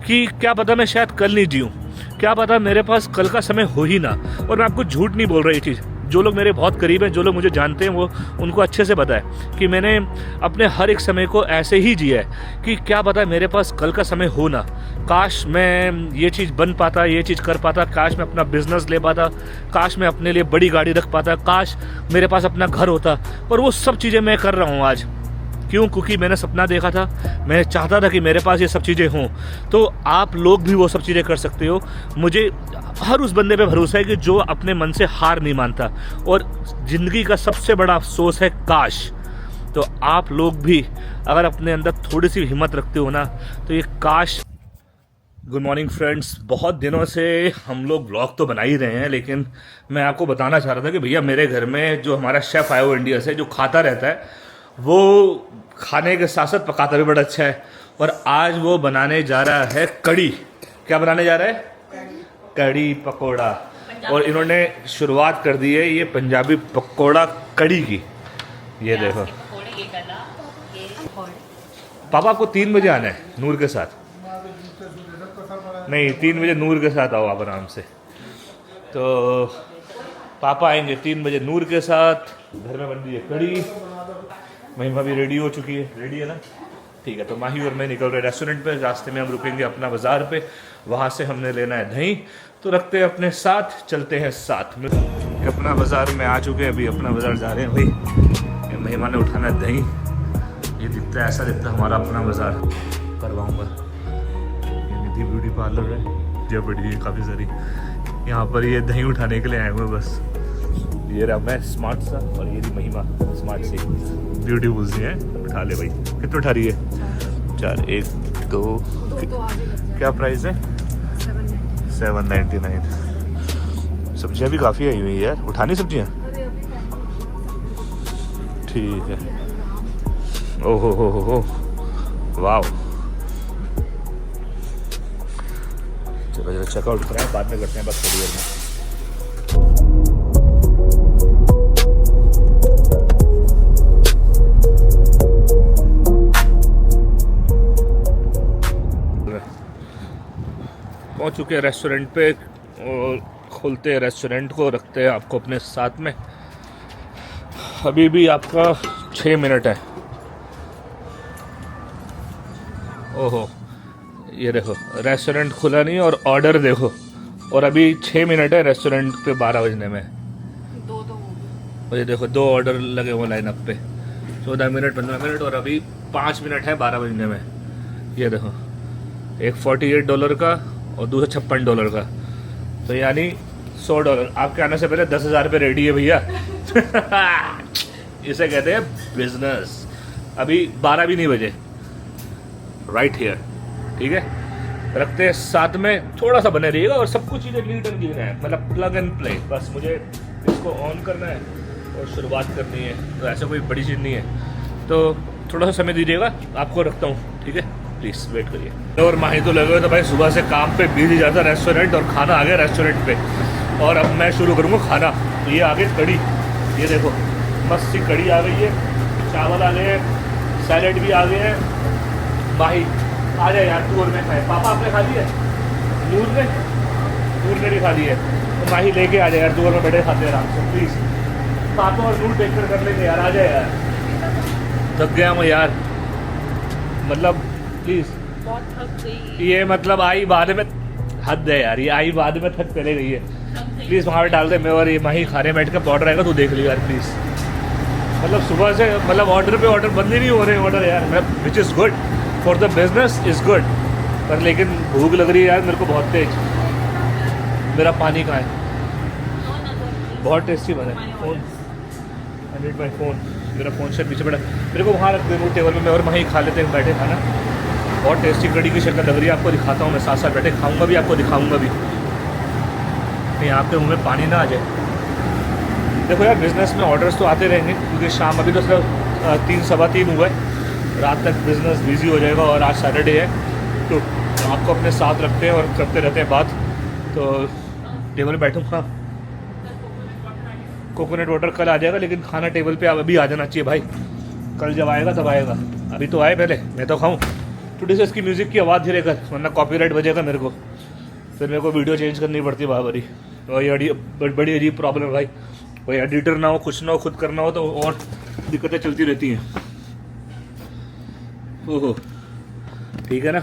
कि क्या पता मैं शायद कल नहीं जीऊँ, क्या पता मेरे पास कल का समय हो ही ना। और मैं आपको झूठ नहीं बोल रहा ये चीज़, जो लोग मेरे बहुत करीब हैं, जो लोग मुझे जानते हैं, वो उनको अच्छे से पता है कि मैंने अपने हर एक समय को ऐसे ही जिया है कि क्या पता मेरे पास कल का समय हो ना। काश मैं ये चीज़ बन पाता, ये चीज़ कर पाता, काश मैं अपना बिजनेस ले पाता, काश मैं अपने लिए बड़ी गाड़ी रख पाता, काश मेरे पास अपना घर होता। पर वो सब चीज़ें मैं कर रहा हूँ आज। क्यों? क्योंकि मैंने सपना देखा था, मैं चाहता था कि मेरे पास ये सब चीज़ें हों। तो आप लोग भी वो सब चीज़ें कर सकते हो। मुझे हर उस बंदे पे भरोसा है कि जो अपने मन से हार नहीं मानता। और ज़िंदगी का सबसे बड़ा अफसोस है काश। तो आप लोग भी अगर अपने अंदर थोड़ी सी हिम्मत रखते हो ना, तो ये काश। गुड मॉर्निंग फ्रेंड्स, बहुत दिनों से हम लोग ब्लॉग तो बना ही रहे हैं, लेकिन मैं आपको बताना चाह रहा था कि भैया मेरे घर में जो हमारा शेफ़ आया हुआ इंडिया से, जो खाता रहता है, वो खाने के साथ साथ पकाता भी बड़ा अच्छा है। और आज वो बनाने जा रहा है कड़ी। क्या बनाने जा रहा है? कड़ी पकोड़ा। और इन्होंने शुरुआत कर दी है ये पंजाबी पकोड़ा कड़ी की। ये देखो पापा, आपको 3 बजे आना है नूर के साथ। नहीं, 3 बजे नूर के साथ आओ आप आराम से। तो पापा आएंगे 3 बजे नूर के साथ। घर में बन रही है कड़ी। महिमा भी रेडी हो चुकी है। रेडी है ना? ठीक है। तो माही और मैं निकल रहे रेस्टोरेंट पे। रास्ते में हम रुकेंगे अपना बाज़ार पे, वहाँ से हमने लेना है दही। तो रखते हैं अपने साथ, चलते हैं साथ में। अपना बाज़ार में आ चुके हैं, अभी अपना बाज़ार जा रहे हैं भाई। महिमा ने उठाना है दही। ये दिखता है, ऐसा दिखता है हमारा अपना बाज़ार। करवाऊँगा। ये निधि ब्यूटी पार्लर है, जब बड़ी है काफ़ी सारी। यहाँ पर ये दही उठाने के लिए आए हुए बस। ये रहा मैं स्मार्ट सा, और ये भी महिमा स्मार्ट सी ब्यूटीफुल सी है। उठा ले भाई। कितना उठा रही है? 4 1 2। क्या प्राइस है? 799। सब्जियां भी काफ़ी आई हुई है यार। उठानी सब्जियां? ठीक है। ओहो हो वाह। चलो जरा चेकआउट कराएं, बाद में करते हैं बस थोड़ी देर में। पहुंच चुके हैं रेस्टोरेंट पे और खोलते हैं रेस्टोरेंट को, रखते हैं आपको अपने साथ में। अभी भी आपका 6 मिनट है। ओहो, ये देखो रेस्टोरेंट खुला नहीं और ऑर्डर देखो। और अभी 6 मिनट है रेस्टोरेंट पे 12 बजने में। और ये देखो 2 ऑर्डर लगे हुए लाइनअप पे। 14 मिनट 15 मिनट और अभी 5 मिनट है 12 बजने में। ये देखो, एक $48 का और दूसरा $56 का। तो यानी $100। आपके आने से पहले 10,000 पे रेडी है भैया। इसे कहते हैं बिजनेस। अभी 12 भी नहीं बजे। Right here. ठीक है, रखते हैं साथ में। थोड़ा सा बने रहिएगा और सब कुछ चीज़ें नीट एंड क्लीन है, मतलब प्लग एंड प्ले। बस मुझे इसको ऑन करना है और शुरुआत करनी है। तो ऐसा कोई बड़ी चीज़ नहीं है। तो थोड़ा सा समय दीजिएगा, आपको रखता हूँ। ठीक है, प्लीज़ वेट करिए। और माही तो लगे हुए तो भाई सुबह से काम पे बिजी जाता रेस्टोरेंट, और खाना आ गया रेस्टोरेंट पे। और अब मैं शुरू करूँगा खाना। ये आ गई कड़ी। ये देखो मस्त सी कड़ी आ गई है, चावल आ गए हैं, सैलेड भी आ गए हैं। माही आ जाए यार, तू और मैं खाए। पापा आपने खा ली है? नूर ने भी खा ली है। तो माही लेके आ जाए यार, तू और मैं बैठे खाते हैं आराम से प्लीज़। पापा और नूर टेक कर लेंगे यार, आ जाए यार। थक गया मैं यार, मतलब प्लीज़। बहुत थक गई। ये मतलब आई बाद में, हद है यार, ये आई बाद में थक चले गई है। प्लीज़ वहाँ पे डाल दे। मैं और ये माही खाने बैठ कर ऑर्डर आएगा तो देख लियो यार प्लीज़। मतलब सुबह से मतलब ऑर्डर पे ऑर्डर बंद ही नहीं हो रहे ऑर्डर यार। मैं which is good for the business is good. पर लेकिन भूख लग रही है यार मेरे को बहुत तेज। मेरा पानी कहाँ है? बहुत टेस्टी बना है। Phone, I need my phone. मेरा फ़ोन शायद पीछे पड़ा। मेरे को वहाँ रख दे वो टेबल में, मैं और वहीं खा लेते हैं बैठे खाना। बहुत टेस्टी कड़ी की शक्ल लग रही है। आपको दिखाता हूँ मैं, साथ साथ बैठे खाऊंगा भी, आपको दिखाऊंगा भी। नहीं आपके मुँह में पानी ना आ जाए। देखो यार, बिज़नेस में ऑर्डर्स तो आते रहेंगे, क्योंकि शाम अभी तो सिर्फ 3 सवा 3 हुआ है। रात तक बिज़नेस बिजी हो जाएगा और आज सैटरडे है, तो आपको अपने साथ रखते हैं और करते रहते हैं बात। तो टेबल पर बैठूँगा। कोकोनट वाटर कल आ जाएगा, लेकिन खाना टेबल पे अभी आ जाना चाहिए भाई। कल जब आएगा तब आएगा, अभी तो आए पहले मैं तो खाऊं। प्रोड्यूसर्स की म्यूज़िक की आवाज़ धीरे कर, वरना कॉपीराइट बजेगा मेरे को, फिर मेरे को वीडियो चेंज करनी पड़ती है बाबरी। तो ये बड़ी अजीब प्रॉब्लम है भाई, कोई एडिटर ना हो, कुछ ना हो, खुद करना हो तो और दिक्कतें चलती रहती हैं। ओहो ठीक है ना,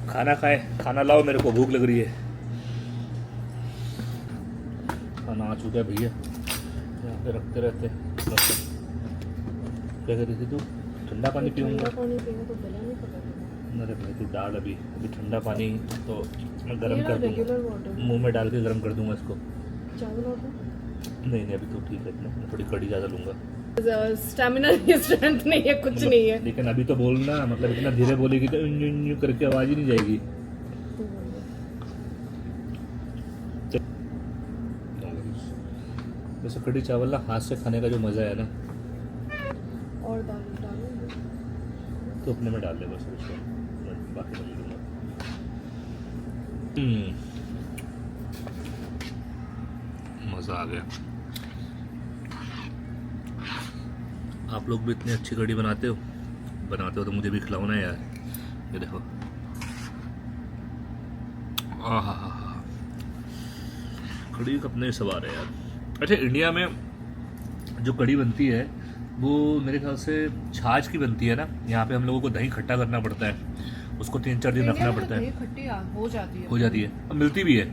खाना खाए, खाना लाओ, मेरे को भूख लग रही है। खाना आ चुका है भैया, यहाँ पे रखते रहते। क्या कर रही थी तू? ठंडा पानी पीऊँगा। अरे भाई तू डाल, अभी ठंडा पानी तो मैं गर्म कर दूँगा, मुंह में डाल के गर्म कर दूँगा इसको। नहीं अभी तो ठीक है, मैं थोड़ी कड़ी ज़्यादा लूँगा। स्टैमिना स्ट्रेंथ नहीं है, कुछ नहीं है। लेकिन अभी तो बोलना, मतलब इतना धीरे बोलेगी तो यूं करके आवाज़ ही नहीं जाएगी। वैसे कड़ी चावल ना हाथ से खाने का जो मज़ा है ना, और दाल तो अपने में डाल दे बस, उसको बाकी नहीं लूँगा। मज़ा आ गया। आप लोग भी इतनी अच्छी कड़ी बनाते हो तो मुझे भी खिलाओ ना यार। ये देखो, आहा, कड़ी का अपने सवार है यार। अच्छा, इंडिया में जो कड़ी बनती है वो मेरे ख्याल से छाछ की बनती है ना। यहाँ पे हम लोगों को दही खट्टा करना पड़ता है, उसको 3-4 दिन रखना पड़ता है। खट्टी हो जाती है और मिलती भी है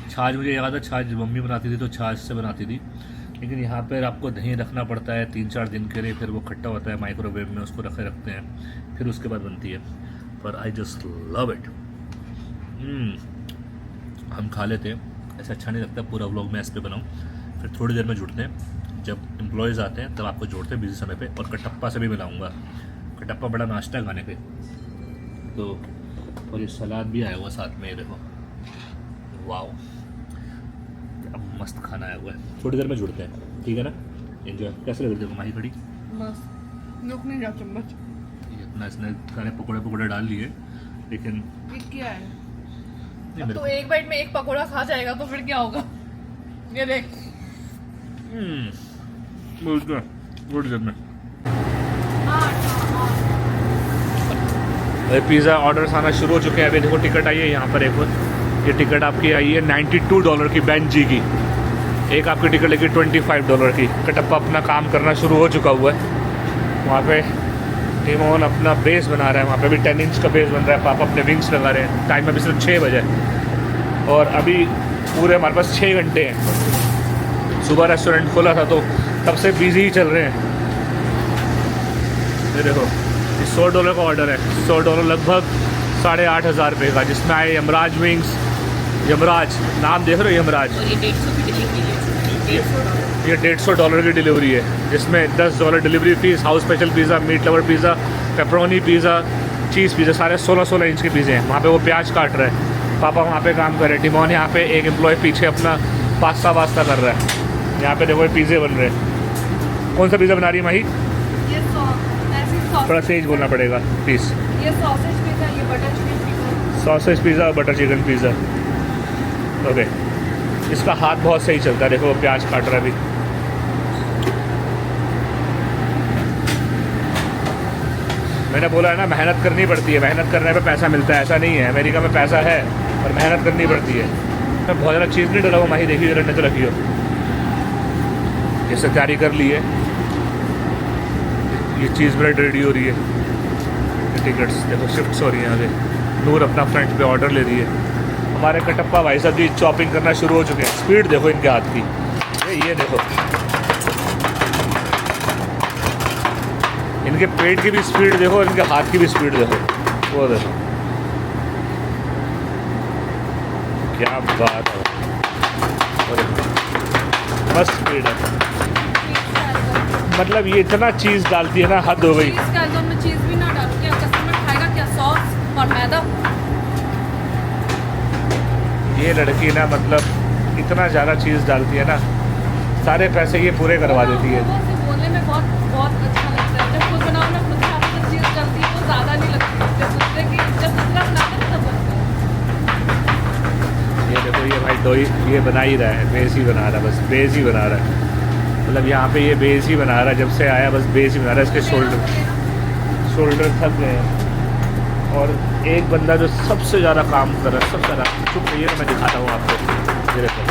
छाछ। मुझे याद है छाछ मम्मी बनाती थी तो छाछ से बनाती थी, लेकिन यहाँ पर आपको दही रखना पड़ता है 3-4 दिन के लिए, फिर वो खट्टा होता है, माइक्रोवेव में उसको रखते हैं, फिर उसके बाद बनती है। पर आई जस्ट लव इट। हम खा लेते हैं, ऐसा अच्छा नहीं लगता पूरा व्लॉग मैं इस पर बनाऊँ। फिर थोड़ी देर में जुड़ते हैं, जब एम्प्लॉयज़ आते हैं तब आपको जोड़ते हैं बिजी समय पे। और कटप्पा से भी मिलाऊंगा, कटप्पा बड़ा नाश्ता है खाने पे तो। और ये सलाद भी आया हुआ साथ में, ये देखो, वाह क्या मस्त खाना आया हुआ है। थोड़ी देर में जुड़ते हैं, ठीक है ना? एंजॉय। कैसे लग रही है माही कड़ी? मस्त। लोग नहीं जा चम्मच, इतना इसने सारे पकौड़े डाल लिए, लेकिन क्या है अब तो एक बाइट में एक पकौड़ा खा जाएगा तो फिर क्या होगा? ये देख, थोड़ी देर में पिज़्ज़ा ऑर्डर्स आना शुरू हो चुके हैं। अभी देखो टिकट आई है यहाँ पर एक और, ये टिकट आपकी आई है $92 की, बेंच जी की। एक आपकी टिकट लगी $25 की। कटप्पा अपना काम करना शुरू हो चुका हुआ है वहाँ पे। टिमोन अपना बेस बना रहा है, वहाँ पे भी 10 इंच का बेस बन रहा है। पापा अपने विंग्स लगा रहे हैं। टाइम अभी सिर्फ 6 बजे और अभी पूरे हमारे पास 6 घंटे हैं। सुबह रेस्टोरेंट खोला था तो तब से बिजी ही चल रहे हैं। ये देखो, ये $100 का ऑर्डर है। $100 लगभग 8,500 रुपये का, जिसमें आए यमराज विंग्स। यमराज नाम देख रहे हो, यमराज। ये $150 की डिलीवरी है, जिसमें $10 delivery fees, house special pizza, meat lover pizza, pepperoni pizza, cheese pizza, सारे 16 इंच के पिज़्ज़े हैं। वहाँ पे वो प्याज काट रहा है, पापा वहाँ पे काम कर रहे हैं। टिमोन यहाँ पे एक एम्प्लॉय पीछे अपना पास्ता कर रहा है। यहाँ पे देखो पिज़्ज़े बन रहे हैं। कौन सा पिज़्ज़ा बना रही है माही? थोड़ा तेज बोलना पड़ेगा प्लीज़। ये सॉसेज पिज़्ज़ा, ये butter chicken pizza. Sausage pizza और बटर चिकन पिज़्ज़ा। ओके, इसका हाथ बहुत सही चलता है। देखो वो प्याज काट रहा है अभी। मैंने बोला है ना, मेहनत करनी पड़ती है, मेहनत करने पे पैसा मिलता है। ऐसा नहीं है, अमेरिका में पैसा है और मेहनत करनी पड़ती है। मैं बहुत ज़्यादा चीज़ नहीं डला हुआ माही, देखिए रहने तो रखियो। जैसे तैयारी कर ली है, ये चीज़ ब्रेड रेडी हो रही है। टिकट्स देखो शिफ्ट्स हो रही हैं आगे। नूर अपना फ्रंट पे ऑर्डर ले रही है। हमारे कटप्पा भाई साहब जी चॉपिंग करना शुरू हो चुके हैं। स्पीड देखो इनके हाथ की, ये देखो, इनके पेट की भी स्पीड देखो और इनके हाथ की भी स्पीड देखो। वो देखो क्या बात है, मस्त स्पीड है। मतलब ये इतना चीज़ डालती है ना, हद हो गई। चीज़ भी ना डालो, क्या कस्टमर खाएगा क्या? सॉस और मैदा। ये लड़की ना मतलब इतना ज़्यादा चीज़ डालती है ना, सारे पैसे ये पूरे करवा देती है। बोलने में बहुत अच्छा लगता है। जब खुद बनाओ ना, खुद से चीज़ डालती है वो ज़्यादा नहीं लगती। जब दूसरे की, जब दूसरा बनाते हैं तब बनता है। ये देखो, ये भाई डोई ये बना ही रहा है, बेस ही बना रहा है, बस बेस ही बना रहा है। मतलब यहाँ पे ये बेस ही बना रहा है, जब से आया बस बेस ही बना रहा है। इसके शोल्डर थक गए हैं। और एक बंदा जो सबसे ज़्यादा काम कर रहा है, सबसे ज़्यादा, चुप रहिए मैं दिखाता हूँ आपको। ये देखो,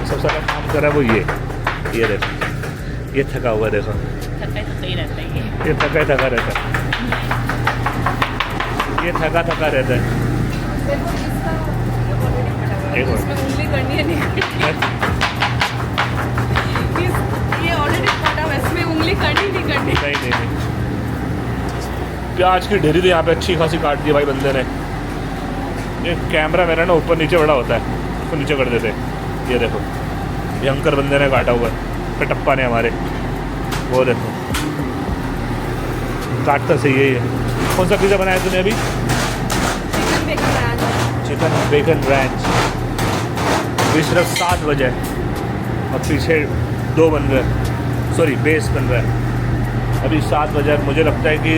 सबसे ज़्यादा काम कर रहा है वो ये देखो, ये थका हुआ देखो, थका ही रहता है ये थका रहता है, ये थका रहता है। देखो इसका ऑलरेडी फटा हुआ है, एक इसमें उंगली करनी है नहीं, ये ऑलरेडी फटा हुआ है, इसमें उंगली करनी नहीं करनी। नहीं प्याज की ढेरी तो यहाँ पे अच्छी खासी काट दी भाई बंदे ने। ये कैमरा मेरा ना ऊपर नीचे बड़ा होता है, उसको नीचे कर देते। ये देखो, ये अंकर बंदे ने काटा हुआ है, कटप्पा ने हमारे, वो देखो काटता सही है। ये कौन सा पिज़्ज़ा बनाया तूने अभी? Chicken bacon ranch. अभी सिर्फ 7 बजे और पीछे 2 बन रहे, सॉरी बेस बन रहा है। अभी 7 बजे, मुझे लगता है कि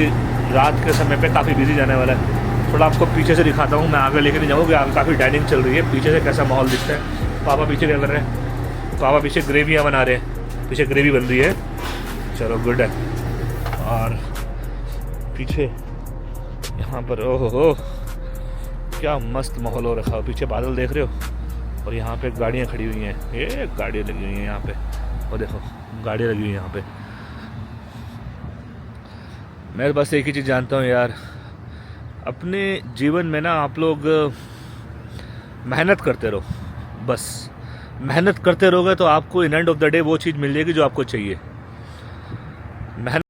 रात के समय पे काफ़ी बिजी जाने वाला है। थोड़ा आपको पीछे से दिखाता हूँ, मैं आगे लेके नहीं जाऊँगा, आगे काफ़ी डाइनिंग चल रही है, पीछे से कैसा माहौल दिखता है। पापा पीछे क्या कर रहे हैं? पापा पीछे ग्रेवियाँ बना रहे हैं, पीछे ग्रेवी बन रही है, चलो गुड है। और पीछे यहाँ पर ओहो हो, क्या मस्त माहौल हो रखा है। पीछे बादल देख रहे हो, और यहाँ पे गाड़ियाँ खड़ी हुई हैं, ये गाड़ियाँ लगी हुई हैं यहाँ पे, और देखो गाड़ियाँ लगी हुई हैं यहाँ पे। मैं बस एक ही चीज़ जानता हूँ यार, अपने जीवन में ना आप लोग मेहनत करते रहो, बस मेहनत करते रहोगे तो आपको in end of the day वो चीज़ मिल जाएगी जो आपको चाहिए। मेहनत